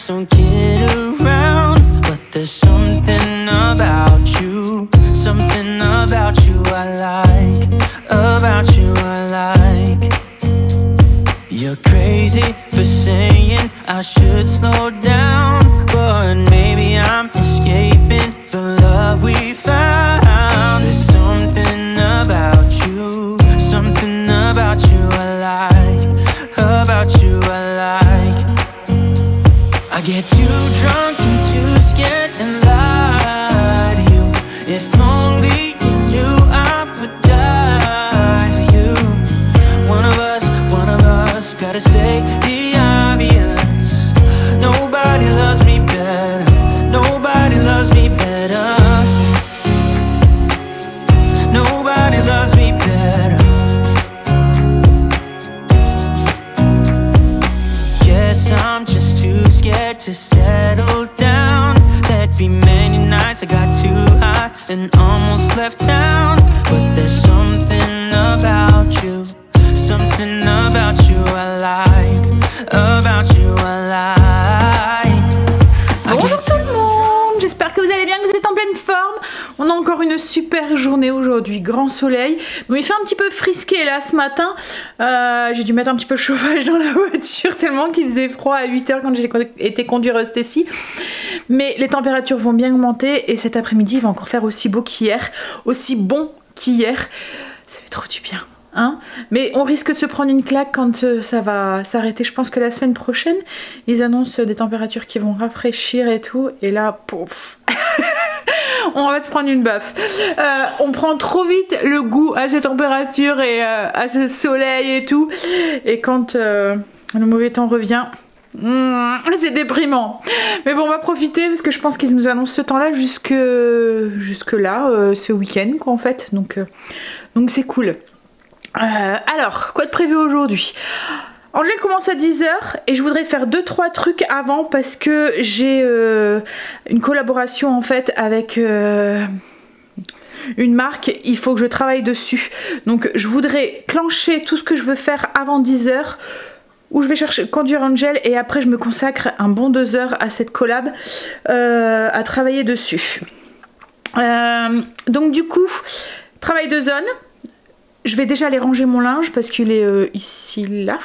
just don't get around. But there's something about you, something about you I like, about you I like. You're crazy for saying I should slow down, but maybe I'm escaping the love we found. There's something about you, something about you I like, about you I like. I get too drunk and too scared and lie to you. If only you knew I would die for you. One of us gotta say the obvious. Nobody loves me better, nobody loves me better, nobody loves me better. Guess I'm just too scared to settle down. There'd be many nights I got too high and almost left town. But there's something about you, something about you I like, about you I like. Bonjour tout le monde, j'espère que vous allez bien, que vous êtes en pleine forme. On a encore une super journée aujourd'hui, grand soleil. Donc il fait un petit peu frisqué là ce matin. J'ai dû mettre un petit peu de chauffage dans la voiture tellement qu'il faisait froid à 8 h quand j'ai été conduire Stécie. Mais les températures vont bien augmenter et cet après-midi il va encore faire aussi beau qu'hier, aussi bon qu'hier. Ça fait trop du bien. Hein, mais on risque de se prendre une claque quand ça va s'arrêter. Je pense que la semaine prochaine, ils annoncent des températures qui vont rafraîchir et tout. Et là, pouf, on va se prendre une baffe. On prend trop vite le goût à ces températures et à ce soleil et tout. Et quand le mauvais temps revient, c'est déprimant. Mais bon, on va profiter parce que je pense qu'ils nous annoncent ce temps-là jusque là, ce week-end quoi en fait. Donc c'est cool. Alors, quoi de prévu aujourd'hui? Angèle commence à 10 h et je voudrais faire 2-3 trucs avant parce que j'ai une collaboration en fait avec une marque, il faut que je travaille dessus. Donc je voudrais clencher tout ce que je veux faire avant 10 h où je vais conduire Angèle et après je me consacre un bon 2 heures à cette collab à travailler dessus. Donc du coup, travail de zone. Je vais déjà aller ranger mon linge parce qu'il est ici, là.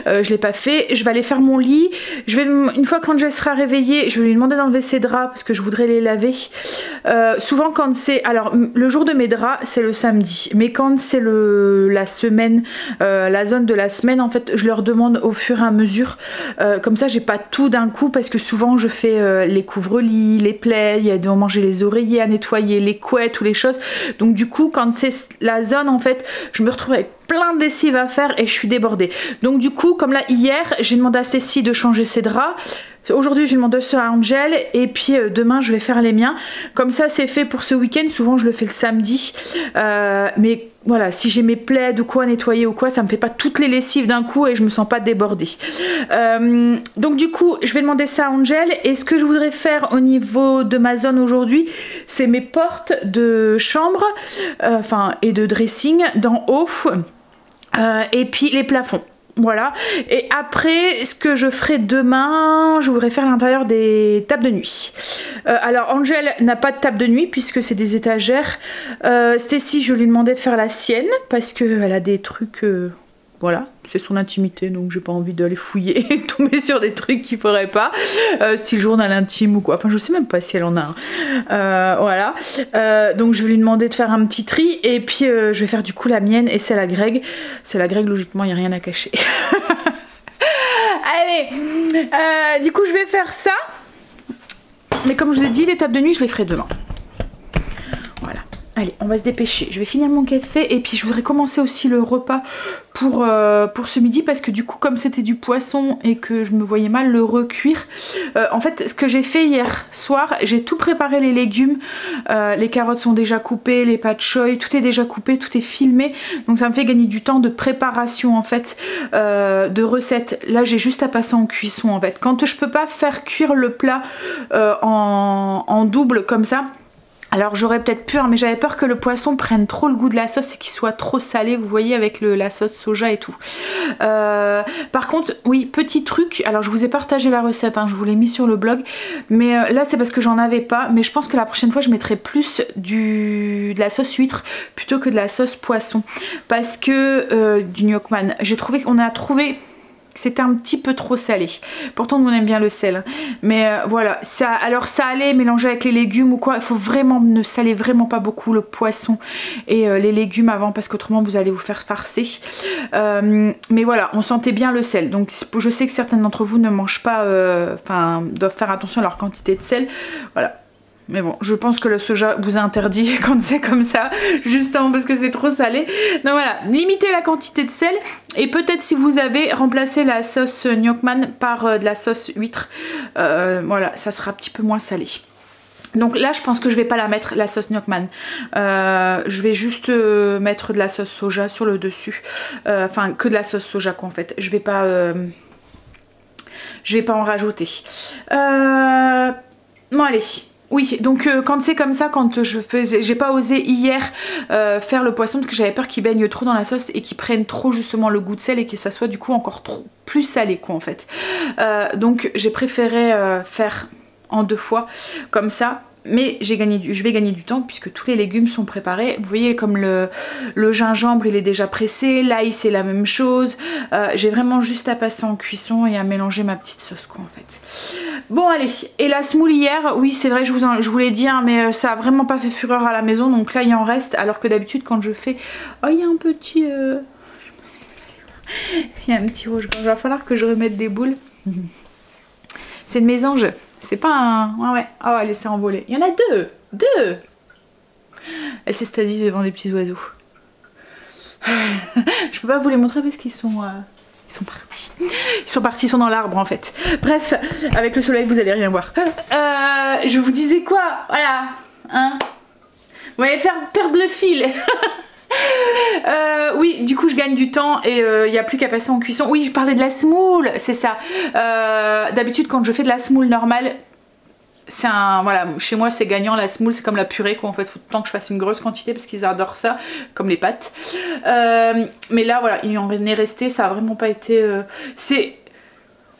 Je l'ai pas fait. Je vais aller faire mon lit. Une fois qu'Angèle sera réveillée, je vais lui demander d'enlever ses draps parce que je voudrais les laver. Souvent quand c'est... Alors, le jour de mes draps, c'est le samedi. Mais quand c'est la semaine, la zone de la semaine, en fait, je leur demande au fur et à mesure. Comme ça, j'ai pas tout d'un coup parce que souvent, je fais les couvre-lits, les plaids, il y a des moments j'ai les oreillers à nettoyer, les couettes ou les choses. Donc du coup, quand c'est la zone, en fait, je me retrouve avec plein de lessive à faire et je suis débordée. Donc du coup, comme là hier, j'ai demandé à Stécie de changer ses draps. Aujourd'hui, je demande ça à Angèle et puis demain, je vais faire les miens. Comme ça, c'est fait pour ce week-end. Souvent, je le fais le samedi. Mais voilà, si j'ai mes plaids ou quoi à nettoyer ou quoi, ça me fait pas toutes les lessives d'un coup et je me sens pas débordée. Donc du coup, je vais demander ça à Angèle. Et ce que je voudrais faire au niveau de ma zone aujourd'hui, c'est mes portes de chambre et de dressing d'en haut et puis les plafonds. Voilà, et après ce que je ferai demain, je voudrais faire à l'intérieur des tables de nuit. Alors Angèle n'a pas de table de nuit puisque c'est des étagères. Stécie, je lui ai demandé de faire la sienne parce qu'elle a des trucs, voilà, c'est son intimité, donc j'ai pas envie d'aller fouiller et tomber sur des trucs qu'il faudrait pas, style journal intime ou quoi, enfin je sais même pas si elle en a un. Voilà, donc je vais lui demander de faire un petit tri et puis je vais faire du coup la mienne et c'est la Greg. C'est la Greg, logiquement il n'y a rien à cacher. Allez, du coup je vais faire ça, mais comme je vous ai dit, les tables de nuit je les ferai demain. Voilà. Allez, on va se dépêcher. Je vais finir mon café et puis je voudrais commencer aussi le repas pour ce midi parce que du coup, comme c'était du poisson et que je me voyais mal le recuire, en fait, ce que j'ai fait hier soir, j'ai tout préparé les légumes. Les carottes sont déjà coupées, les pâtes choy, tout est déjà coupé, tout est filmé. Donc ça me fait gagner du temps de préparation en fait, de recettes. Là, j'ai juste à passer en cuisson en fait. Quand je peux pas faire cuire le plat en double comme ça, Alors j'aurais peut-être pu, hein, mais j'avais peur que le poisson prenne trop le goût de la sauce et qu'il soit trop salé, vous voyez, avec la sauce soja et tout. Par contre, oui, petit truc, alors je vous ai partagé la recette, hein, je vous l'ai mis sur le blog, mais là c'est parce que j'en avais pas, mais je pense que la prochaine fois je mettrai plus de la sauce huître plutôt que de la sauce poisson, parce que du Gnocchman, j'ai trouvé qu'on a trouvé... C'était un petit peu trop salé. Pourtant nous on aime bien le sel, hein. Mais voilà, alors ça allait mélanger avec les légumes ou quoi. Il faut vraiment ne saler vraiment pas beaucoup le poisson et les légumes avant, parce qu'autrement vous allez vous faire farcer. Mais voilà, on sentait bien le sel. Donc je sais que certains d'entre vous ne mangent pas, enfin doivent faire attention à leur quantité de sel. Voilà. Mais bon, je pense que le soja vous a interdit quand c'est comme ça, justement parce que c'est trop salé. Donc voilà, limitez la quantité de sel et peut-être si vous avez remplacé la sauce Gnocchman par de la sauce huître, voilà, ça sera un petit peu moins salé. Donc là je pense que je vais pas la mettre, la sauce Gnocchman, je vais juste mettre de la sauce soja sur le dessus, enfin que de la sauce soja quoi en fait, je vais pas en rajouter. Bon allez. Oui, donc quand c'est comme ça, quand j'ai pas osé hier faire le poisson parce que j'avais peur qu'il baigne trop dans la sauce et qu'il prenne trop justement le goût de sel et que ça soit du coup encore plus salé quoi en fait. Donc j'ai préféré faire en 2 fois comme ça. Mais je vais gagner du temps puisque tous les légumes sont préparés. Vous voyez comme le gingembre il est déjà pressé, l'ail c'est la même chose. J'ai vraiment juste à passer en cuisson et à mélanger ma petite sauce quoi en fait. Bon allez, et la semoule hier, oui c'est vrai je vous l'ai dit hein, mais ça a vraiment pas fait fureur à la maison. Donc là il en reste alors que d'habitude quand je fais... Oh il y a un petit... Il y a un petit rouge, il va falloir que je remette des boules. C'est de mes anges. C'est pas un... Ouais. Oh, elle s'est envolée. Il y en a 2. Elle s'extasie devant des petits oiseaux. Je peux pas vous les montrer parce qu'ils sont partis. Ils sont partis, ils sont dans l'arbre en fait. Bref, avec le soleil vous allez rien voir. Je vous disais quoi? Voilà. Hein, vous m'allez faire perdre le fil. Oui, du coup je gagne du temps et il n'y a plus qu'à passer en cuisson. Oui, je parlais de la semoule, c'est ça. D'habitude quand je fais de la semoule normale, c'est voilà, chez moi c'est gagnant la semoule, c'est comme la purée quoi en fait, faut tout le temps que je fasse une grosse quantité parce qu'ils adorent ça, comme les pâtes. Mais là voilà, il en est resté, ça a vraiment pas été...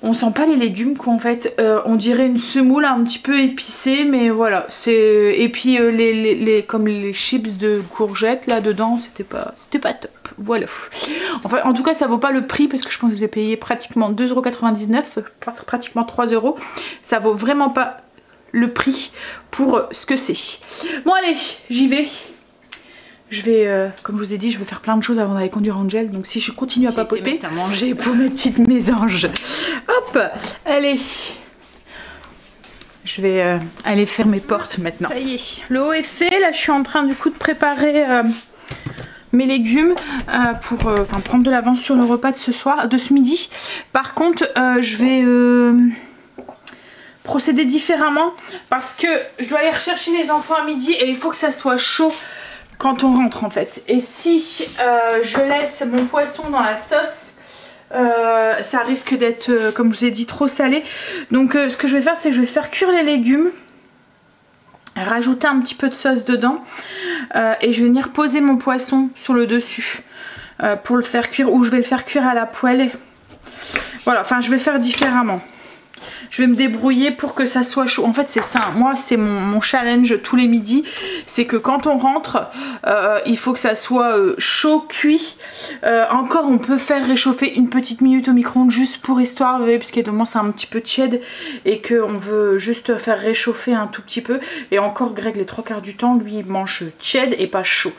On sent pas les légumes quoi en fait, on dirait une semoule un petit peu épicée mais voilà, c'est... Et puis comme les chips de courgettes là dedans, c'était pas top, voilà. Enfin en tout cas ça vaut pas le prix parce que je pense que j'ai payé pratiquement 2,99 €, pratiquement 3 €, ça vaut vraiment pas le prix pour ce que c'est. Bon allez, j'y vais. Je vais, comme je vous ai dit, je veux faire plein de choses avant d'aller conduire Angel. Donc si je continue à papoter, à manger pour mes petites mésanges. Hop, allez. Je vais aller faire mes portes maintenant. Ça y est, le haut est fait. Là, je suis en train du coup de préparer mes légumes pour prendre de l'avance sur le repas de ce midi. Par contre, je vais procéder différemment parce que je dois aller rechercher les enfants à midi et il faut que ça soit chaud quand on rentre en fait. Et si je laisse mon poisson dans la sauce, ça risque d'être, comme je vous ai dit, trop salé. Donc ce que je vais faire, c'est que je vais faire cuire les légumes, rajouter un petit peu de sauce dedans et je vais venir poser mon poisson sur le dessus pour le faire cuire, ou je vais le faire cuire à la poêle. Voilà, enfin je vais faire différemment. Je vais me débrouiller pour que ça soit chaud. En fait c'est ça, moi c'est mon challenge tous les midis. C'est que quand on rentre, il faut que ça soit chaud, cuit. Encore on peut faire réchauffer une petite minute au micro-ondes juste pour histoire, vous voyez, puisqu'il commence à un petit peu tiède et qu'on veut juste faire réchauffer un tout petit peu. Et encore Greg les 3/4 du temps, lui il mange tiède et pas chaud.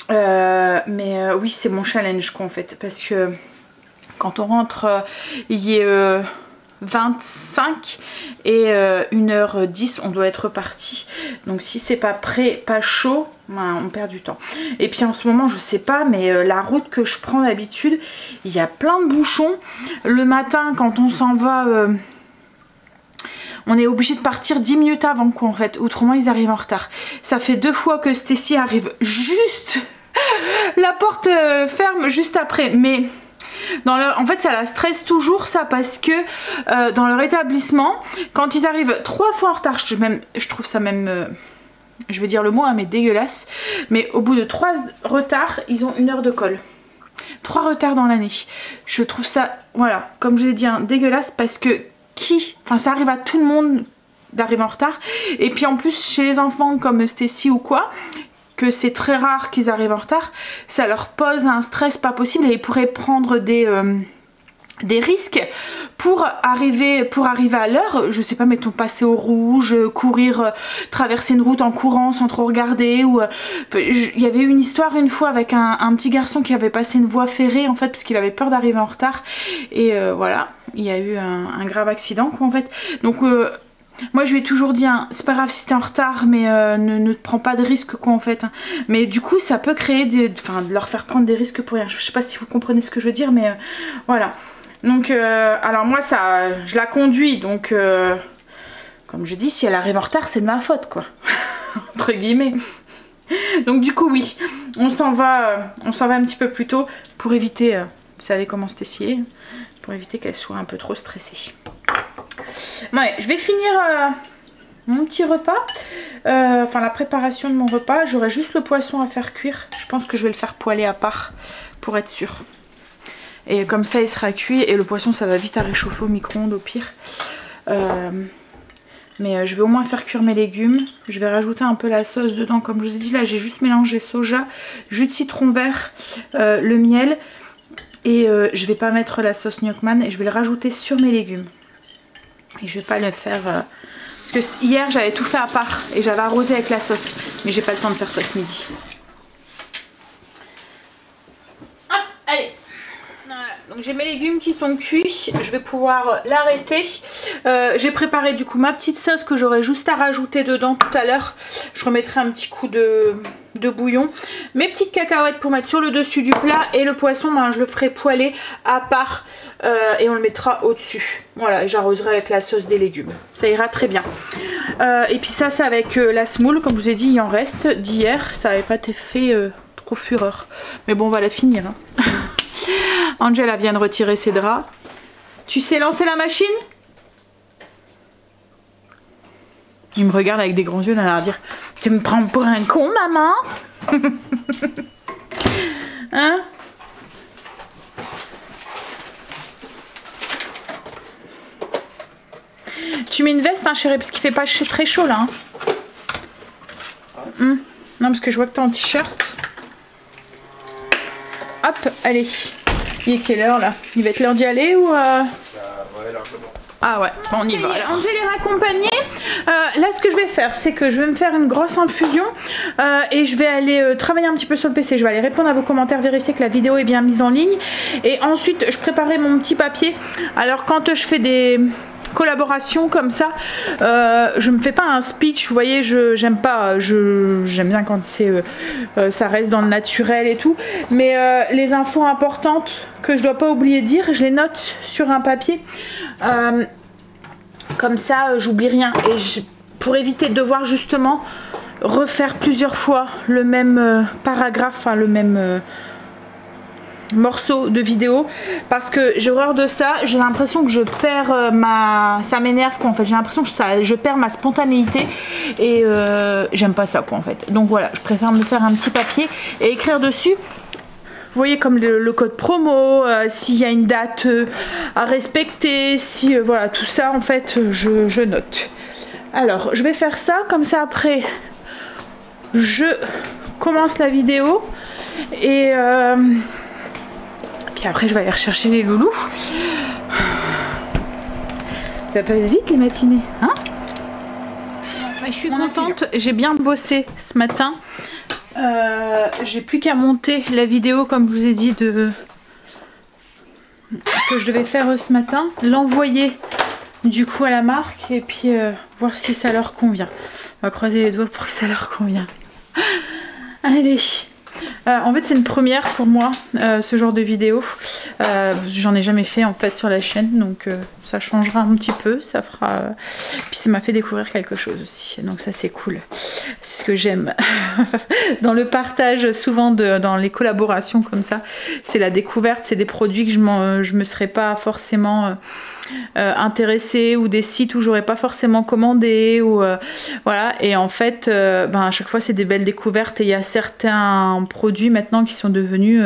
Oui c'est mon challenge quoi en fait. Parce que quand on rentre, il y est... 25 et 1h10 on doit être parti, donc si c'est pas prêt, pas chaud, ben, on perd du temps. Et puis en ce moment je sais pas, mais la route que je prends d'habitude, il y a plein de bouchons le matin quand on s'en va. On est obligé de partir 10 minutes avant quoi en fait, autrement ils arrivent en retard. Ça fait 2 fois que Stacy arrive juste la porte ferme juste après, mais en fait ça la stresse toujours ça, parce que dans leur établissement quand ils arrivent 3 fois en retard, je trouve ça même je vais dire le mot, hein, mais dégueulasse. Mais au bout de 3 retards, ils ont 1 heure de colle. 3 retards dans l'année. Je trouve ça, voilà, comme je l'ai dit, hein, dégueulasse parce que enfin ça arrive à tout le monde d'arriver en retard. Et puis en plus, chez les enfants comme Stacy ou quoi, que c'est très rare qu'ils arrivent en retard, ça leur pose un stress pas possible et ils pourraient prendre des risques pour arriver à l'heure, je sais pas, mettons passer au rouge, courir, traverser une route en courant sans trop regarder, ou il y avait eu une histoire une fois avec un petit garçon qui avait passé une voie ferrée en fait parce qu'il avait peur d'arriver en retard et voilà, il y a eu un grave accident quoi en fait. Donc moi je lui ai toujours dit hein, c'est pas grave si t'es en retard mais ne te prends pas de risques quoi en fait hein. Mais du coup ça peut créer de leur faire prendre des risques pour rien. Je sais pas si vous comprenez ce que je veux dire mais voilà. Donc alors moi ça je la conduis donc comme je dis si elle arrive en retard c'est de ma faute quoi entre guillemets. Donc du coup oui on s'en va un petit peu plus tôt pour éviter vous savez comment c'est essayé, pour éviter qu'elle soit un peu trop stressée. Ouais, je vais finir mon petit repas, enfin la préparation de mon repas. J'aurai juste le poisson à faire cuire, je pense que je vais le faire poêler à part pour être sûre. Et comme ça il sera cuit et le poisson ça va vite à réchauffer au micro-ondes au pire. Mais je vais au moins faire cuire mes légumes. Je vais rajouter un peu la sauce dedans comme je vous ai dit. Là j'ai juste mélangé soja, jus de citron vert, le miel. Et je vais pas mettre la sauce Gnocchman et je vais le rajouter sur mes légumes. Et je vais pas le faire... parce que hier j'avais tout fait à part et j'avais arrosé avec la sauce. Mais j'ai pas le temps de faire ça ce midi. Hop, allez. Voilà, donc j'ai mes légumes qui sont cuits, je vais pouvoir l'arrêter. J'ai préparé du coup ma petite sauce que j'aurai juste à rajouter dedans tout à l'heure. Je remettrai un petit coup de bouillon. Mes petites cacahuètes pour mettre sur le dessus du plat et le poisson ben, je le ferai poêler à part et on le mettra au dessus. Voilà, j'arroserai avec la sauce des légumes. Ça ira très bien. Et puis ça c'est avec la semoule, comme je vous ai dit il en reste d'hier, ça n'avait pas été fait trop fureur. Mais bon on va la finir. Hein. Angela vient de retirer ses draps. Tu sais lancer la machine? Il me regarde avec des grands yeux, il a l'air de dire tu me prends pour un con maman? Hein? Tu mets une veste hein chérie parce qu'il fait pas très chaud là hein. Non parce que je vois que t'es en t-shirt. Hop, allez. Il est quelle heure là? Il va être l'heure d'y aller ou Ouais, largement. Ah ouais, bon, on y va. Angèle est raccompagnée. Là, ce que je vais faire, c'est que je vais me faire une grosse infusion et je vais aller travailler un petit peu sur le PC. Je vais aller répondre à vos commentaires, vérifier que la vidéo est bien mise en ligne. Et ensuite, je préparais mon petit papier. Alors, quand je fais des collaborations comme ça, je me fais pas un speech, vous voyez, j'aime pas, j'aime bien quand c'est ça reste dans le naturel et tout, mais les infos importantes que je dois pas oublier de dire, je les note sur un papier, comme ça j'oublie rien et pour éviter de devoir justement refaire plusieurs fois le même paragraphe, enfin le même morceau de vidéo parce que j'ai horreur de ça. J'ai l'impression que je perds ça m'énerve quoi en fait, j'ai l'impression que je perds ma spontanéité et j'aime pas ça quoi en fait. Donc voilà, je préfère me faire un petit papier et écrire dessus. Vous voyez comme le code promo, s'il y a une date à respecter, si voilà tout ça en fait je note. Alors je vais faire ça comme ça après je commence la vidéo et puis après je vais aller rechercher les loulous. Ça passe vite les matinées hein. Je suis contente, j'ai bien bossé ce matin. J'ai plus qu'à monter la vidéo comme je vous ai dit que je devais faire ce matin, l'envoyer du coup à la marque et puis voir si ça leur convient. On va croiser les doigts pour que ça leur convienne. Allez. En fait c'est une première pour moi ce genre de vidéo, j'en ai jamais fait en fait sur la chaîne donc ça changera un petit peu, ça fera... Puis ça m'a fait découvrir quelque chose aussi, donc ça c'est cool. C'est ce que j'aime dans le partage, souvent dans les collaborations comme ça, c'est la découverte, c'est des produits que je me serais pas forcément... intéressée, ou des sites où j'aurais pas forcément commandé, ou voilà, et en fait à chaque fois c'est des belles découvertes, et il y a certains produits maintenant qui sont devenus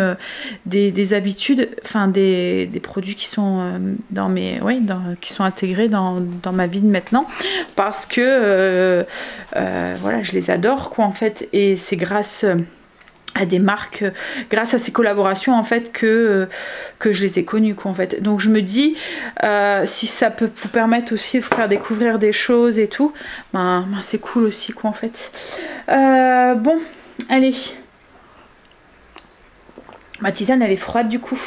des habitudes, enfin des produits qui sont qui sont intégrés dans ma vie de maintenant, parce que voilà, je les adore quoi en fait, et c'est grâce à des marques, grâce à ces collaborations en fait que je les ai connues quoi en fait. Donc je me dis si ça peut vous permettre aussi de vous faire découvrir des choses et tout, c'est cool aussi quoi en fait. Bon, allez, ma tisane elle est froide du coup.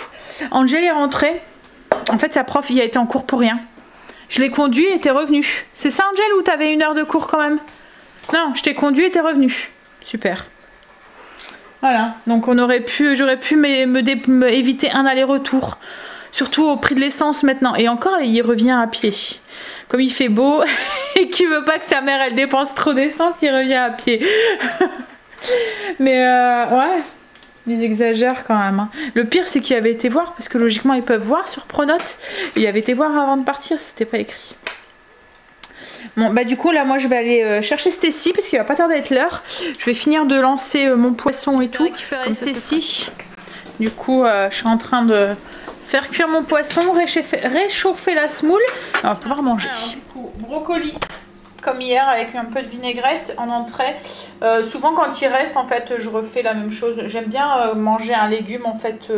Angel est rentrée, en fait sa prof il a été en cours pour rien. Je l'ai conduit et t'es revenu. C'est ça Angel, ou t'avais 1 heure de cours quand même? Non, je t'ai conduit et t'es revenu. Super. Voilà, donc j'aurais pu éviter un aller-retour, surtout au prix de l'essence maintenant. Et encore, il revient à pied. Comme il fait beau et qu'il veut pas que sa mère elle dépense trop d'essence, il revient à pied. Mais ouais, ils exagèrent quand même. Hein. Le pire, c'est qu'il avait été voir, parce que logiquement ils peuvent voir sur Pronote. Il avait été voir avant de partir, c'était pas écrit. Bon du coup là moi je vais aller chercher Stécie parce qu'il va pas tarder à être l'heure. Je vais finir de lancer mon poisson et tout. Comme Stécie. Du coup je suis en train de faire cuire mon poisson, réchauffer la semoule. On va pouvoir manger. Alors, du coup brocoli comme hier avec un peu de vinaigrette en entrée. Souvent quand il reste en fait je refais la même chose. J'aime bien manger un légume en fait.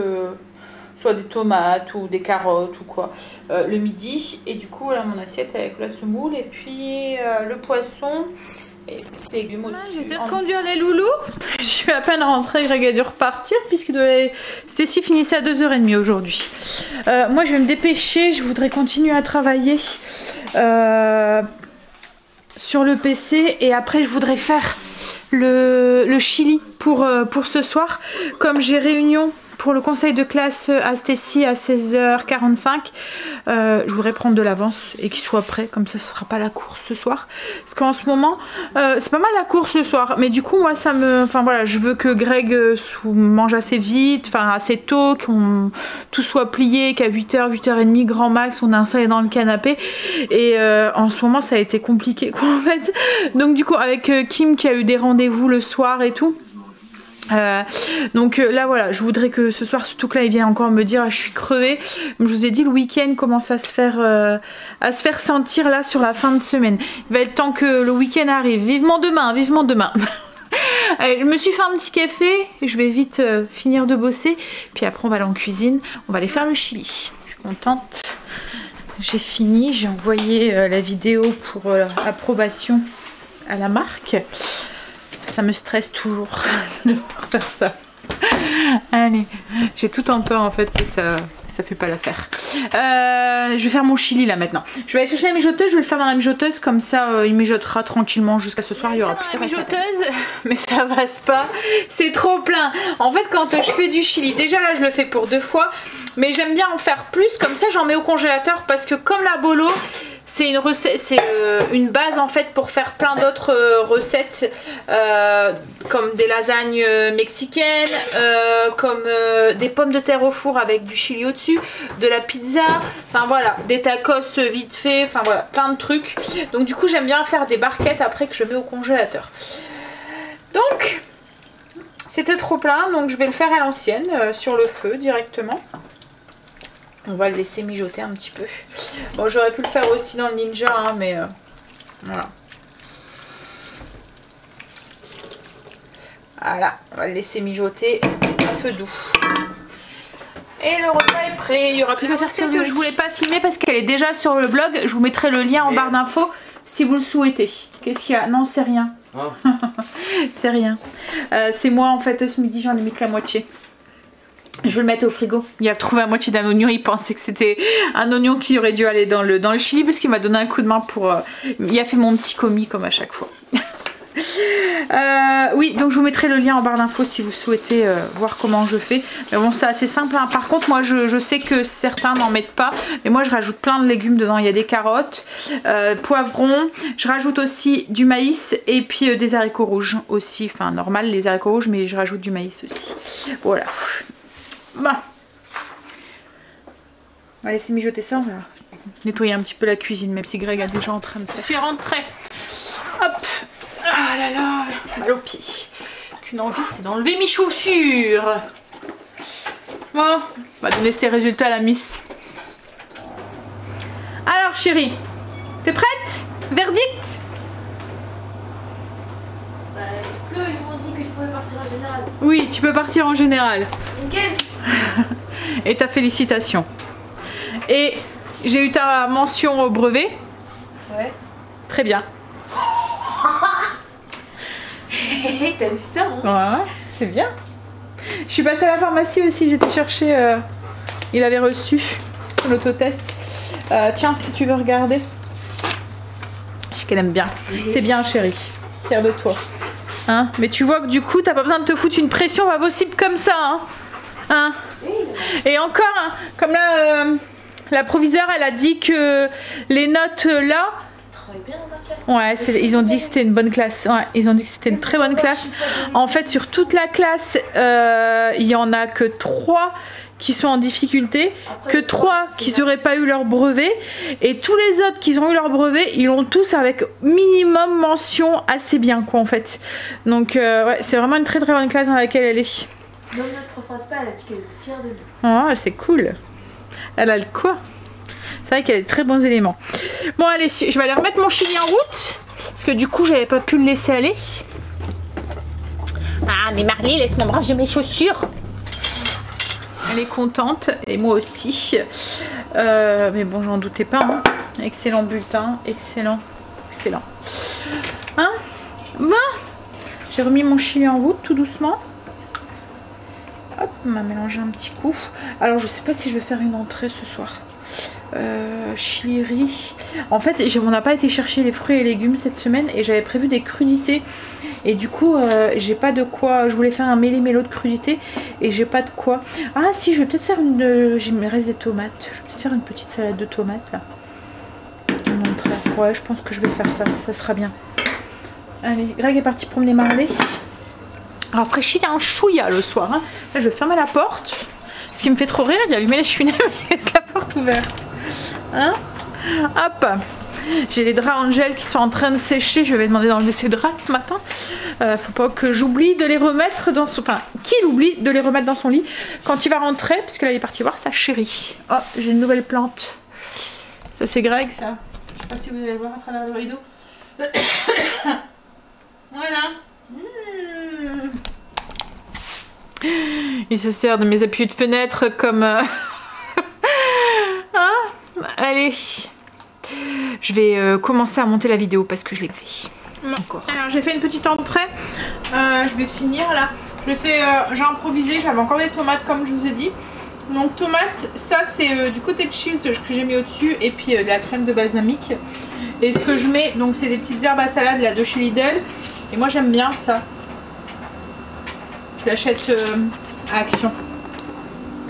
Soit des tomates ou des carottes ou quoi le midi, et du coup là mon assiette avec la semoule et puis le poisson et petits légumes au-dessus. Je vais reconduire les loulous. Je suis à peine rentrée, Greg a dû repartir puisque Stécie finissait à 2h30 aujourd'hui. Moi je vais me dépêcher, je voudrais continuer à travailler sur le PC, et après je voudrais faire le chili pour ce soir, comme j'ai réunion pour le conseil de classe à Stécie à 16h45, je voudrais prendre de l'avance et qu'il soit prêt, comme ça ce sera pas la course ce soir. Parce qu'en ce moment, c'est pas mal la course ce soir, mais du coup moi ça me... Enfin voilà, je veux que Greg mange assez vite, enfin assez tôt, qu'on tout soit plié, qu'à 8h, 8h30 grand max, on est installé dans le canapé. Et en ce moment ça a été compliqué quoi en fait. Donc du coup avec Kim qui a eu des rendez-vous le soir et tout. Donc là voilà, je voudrais que ce soir, surtout que là il vient encore me dire je suis crevée. Je vous ai dit, le week-end commence à se faire sentir là sur la fin de semaine. Il va être temps que le week-end arrive. Vivement demain, vivement demain. Allez, je me suis fait un petit café et je vais vite finir de bosser. Puis après on va aller en cuisine, on va aller faire le chili. Je suis contente. J'ai fini, j'ai envoyé la vidéo pour approbation à la marque. Ça me stresse toujours de faire ça. Allez, j'ai tout en peur en fait que ça fait pas l'affaire. Je vais faire mon chili là maintenant. Je vais aller chercher la mijoteuse, je vais le faire dans la mijoteuse, comme ça il mijotera tranquillement jusqu'à ce soir. Il y aura plus de mijoteuse, mais ça passe pas. C'est trop plein. En fait, quand je fais du chili, déjà là je le fais pour 2 fois, mais j'aime bien en faire plus. Comme ça, j'en mets au congélateur parce que comme la bolo, c'est une recette, c'est une base en fait pour faire plein d'autres recettes comme des lasagnes mexicaines, comme des pommes de terre au four avec du chili au-dessus, de la pizza, enfin voilà, des tacos vite fait, enfin voilà, plein de trucs. Donc du coup j'aime bien faire des barquettes après que je mets au congélateur. Donc c'était trop plein, donc je vais le faire à l'ancienne sur le feu directement. On va le laisser mijoter un petit peu. Bon, j'aurais pu le faire aussi dans le Ninja, hein, mais voilà. Voilà, on va le laisser mijoter à feu doux. Et le repas est prêt. Il y aura plus qu'à faire que je voulais pas filmer parce qu'elle est déjà sur le blog. Je vous mettrai le lien en barre d'infos si vous le souhaitez. Qu'est-ce qu'il y a? Non, c'est rien. Oh. C'est rien. C'est moi en fait ce midi, j'en ai mis que la moitié. Je vais le mettre au frigo. Il a trouvé la moitié d'un oignon. Il pensait que c'était un oignon qui aurait dû aller dans le chili parce qu'il m'a donné un coup de main pour... il a fait mon petit commis comme à chaque fois. Oui, donc je vous mettrai le lien en barre d'infos si vous souhaitez voir comment je fais. Mais bon, c'est assez simple, hein. Par contre, moi je sais que certains n'en mettent pas, mais moi je rajoute plein de légumes dedans. Il y a des carottes, poivrons, je rajoute aussi du maïs et puis des haricots rouges aussi. Enfin, normal les haricots rouges, mais je rajoute du maïs aussi. Voilà. Bon. On va laisser mijoter ça, on va nettoyer un petit peu la cuisine, même si Greg est déjà en train de faire. Je suis rentrée. Hop. Ah là là, mal aux pieds. Qu'une envie, c'est d'enlever mes chaussures. Bon, on va donner ces résultats à la miss. Alors chérie, t'es prête? Verdict? Est-ce qu'ils m'ont dit que je pouvais partir en général? Oui, tu peux partir en général. Nickel. Et ta félicitation. Et j'ai eu ta mention au brevet. Ouais. Très bien. T'as vu ça, hein? Ouais, c'est bien. Je suis passée à la pharmacie aussi, j'étais chercher. Il avait reçu l'autotest. Tiens, si tu veux regarder. Je sais qu'elle aime bien. C'est bien, chérie. Fière de toi. Hein? Mais tu vois que du coup, t'as pas besoin de te foutre une pression pas possible comme ça. Hein? Hein? Et encore, hein, comme là, la proviseure, elle a dit que les notes là. Bien dans ma classe. Ouais, ils ont dit que c'était une bonne classe. Ouais, ils ont dit que c'était une très bonne classe. En fait, sur toute la classe, il y en a que 3 qui sont en difficulté, que 3 qui n'auraient pas eu leur brevet, et tous les autres qui ont eu leur brevet, ils l'ont tous avec minimum mention assez bien, quoi, en fait. Donc, ouais, c'est vraiment une très très bonne classe dans laquelle elle est. Même notre prof principale, elle a dit qu'elle était fière de nous. Oh, c'est cool. Elle a le quoi? C'est vrai qu'il y a des très bons éléments. Bon, allez, je vais aller remettre mon chili en route. Parce que du coup, j'avais pas pu le laisser aller. Ah, mais Marley, laisse-moi me ranger mes chaussures. Elle est contente. Et moi aussi. Mais bon, j'en doutais pas. Hein. Excellent bulletin. Excellent. Excellent. Hein? Bon. J'ai remis mon chili en route tout doucement. Hop, on va mélanger un petit coup. Alors, je sais pas si je vais faire une entrée ce soir. Chili riz. En fait, on n'a pas été chercher les fruits et légumes cette semaine et j'avais prévu des crudités. Et du coup, j'ai pas de quoi. Je voulais faire un mêlé-mélo de crudités et j'ai pas de quoi. Ah, si, je vais peut-être faire une. Il me reste des tomates. Je vais peut-être faire une petite salade de tomates là. En entrée. Ouais, je pense que je vais faire ça. Ça sera bien. Allez, Greg est parti promener Marley. Alors, Fréchit a un chouïa le soir. Hein. Là, je vais fermer la porte. Ce qui me fait trop rire, il a allumé les cheminées mais il laisse la porte ouverte. Hein? Hop. J'ai les draps Angel qui sont en train de sécher. Je vais demander d'enlever ces draps ce matin. Faut pas que j'oublie de les remettre dans son... Enfin, qu'il oublie de les remettre dans son lit quand il va rentrer. Parce que là, il est parti voir sa chérie. Oh, j'ai une nouvelle plante. Ça, c'est Greg, ça. Je sais pas si vous allez le voir à travers le rideau. Voilà. Il se sert de mes appuis de fenêtre comme... Hein? Allez. Je vais commencer à monter la vidéo parce que je l'ai fait. Bon. Alors j'ai fait une petite entrée. Je vais finir là. J'ai improvisé. J'avais encore des tomates comme je vous ai dit. Donc tomates, ça c'est du côté de cheese que j'ai mis au-dessus. Et puis de la crème de balsamique. Et ce que je mets, donc c'est des petites herbes à salade là, de chez Lidl. Et moi j'aime bien ça. Je l'achète à Action.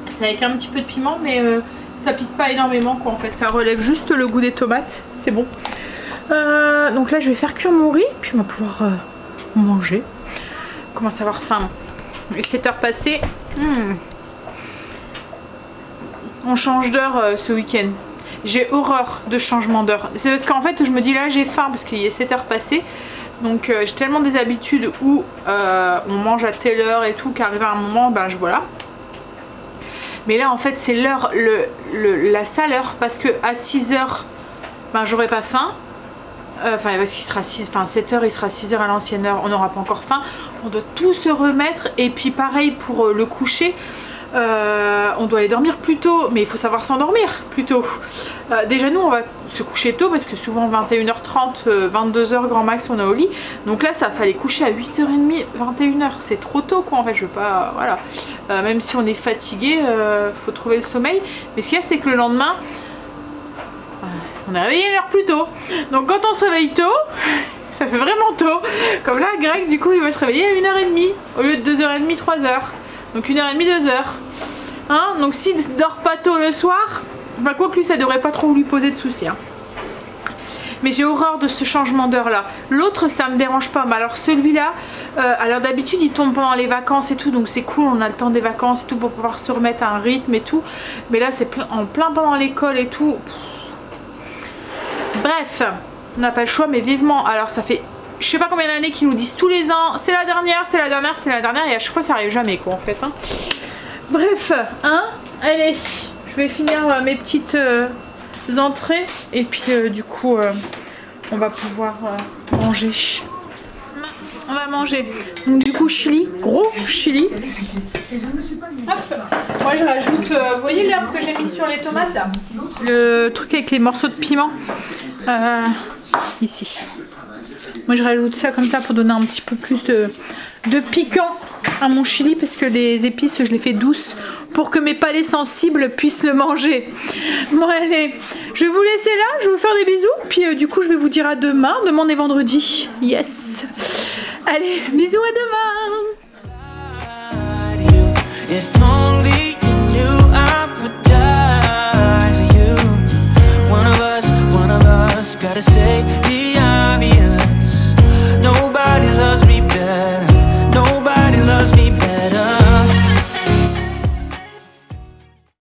C'est avec un petit peu de piment, mais ça pique pas énormément quoi en fait. Ça relève juste le goût des tomates. C'est bon. Donc là je vais faire cuire mon riz, puis on va pouvoir manger. On commence à avoir faim. Il est 7h passées. On change d'heure ce week-end. J'ai horreur de changement d'heure. C'est parce qu'en fait je me dis là j'ai faim parce qu'il est 7h passées. Donc j'ai tellement des habitudes où on mange à telle heure et tout qu'arrive à un moment, ben voilà. Mais là en fait c'est l'heure, la sale heure, parce que à 6h, ben j'aurai pas faim. Enfin parce qu'il sera 7h, il sera 6h à l'ancienne heure, on n'aura pas encore faim. On doit tout se remettre et puis pareil pour le coucher. On doit aller dormir plus tôt, mais il faut savoir s'endormir plus tôt. Déjà nous on va se coucher tôt parce que souvent 21h30, 22h grand max on est au lit. Donc là ça fallait coucher à 8h30, 21h, c'est trop tôt quoi en fait, je veux pas, voilà. Même si on est fatigué, faut trouver le sommeil. Mais ce qu'il y a c'est que le lendemain, on est réveillé une heure plus tôt. Donc quand on se réveille tôt, Ça fait vraiment tôt. Comme là, Greg, du coup, il va se réveiller à 1h30 au lieu de 2h30, 3h. Donc 1h30, 2h. Hein, donc s'il dort pas tôt le soir, bah quoi que lui, ça devrait pas trop lui poser de soucis. Hein. Mais j'ai horreur de ce changement d'heure là. L'autre ça me dérange pas, mais alors celui-là, alors d'habitude il tombe pendant les vacances et tout, donc c'est cool, on a le temps des vacances et tout pour pouvoir se remettre à un rythme et tout. Mais là c'est en plein pendant l'école et tout. Bref, on n'a pas le choix, mais vivement. Alors ça fait je sais pas combien d'années qu'ils nous disent tous les ans, c'est la dernière, c'est la dernière, c'est la dernière, et à chaque fois ça arrive jamais quoi en fait. Hein. Bref, hein, allez, je vais finir mes petites... entrées et puis du coup on va pouvoir manger. On va manger. Donc du coup chili, gros chili. Hop. Moi je rajoute, vous voyez l'herbe que j'ai mis sur les tomates là, le truc avec les morceaux de piment ici. Moi je rajoute ça comme ça pour donner un petit peu plus de piquant à mon chili parce que les épices je les fais douces pour que mes palais sensibles puissent le manger. Bon allez, je vais vous laisser là, je vais vous faire des bisous, puis du coup je vais vous dire à demain, demain on est vendredi, yes. Allez, bisous à demain.